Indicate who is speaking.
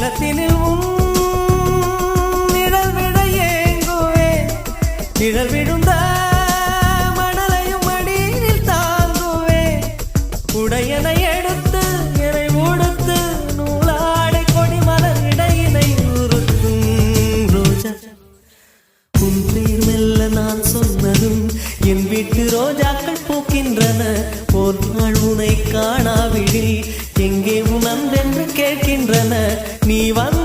Speaker 1: நிலத்தினில் நிழல் விட ஏங்குவேன் நிழல் விழுந்த மணலையும் அடியில் தாங்குவேன் உடையனை எடுத்து என்னை உடுத்து நூலாடை கொடி மலர் இடையினை உறுத்தும் ரோஜா உன் பேர் மெல்ல நான் சொன்னதும் என் வீட்டு ரோஜாக்கள் பூக்கின்றன ஒரு நாள் உனை காணாவிடில் எங்கே உணர்ந்தென்று கேட்கின்றன நீ வந்து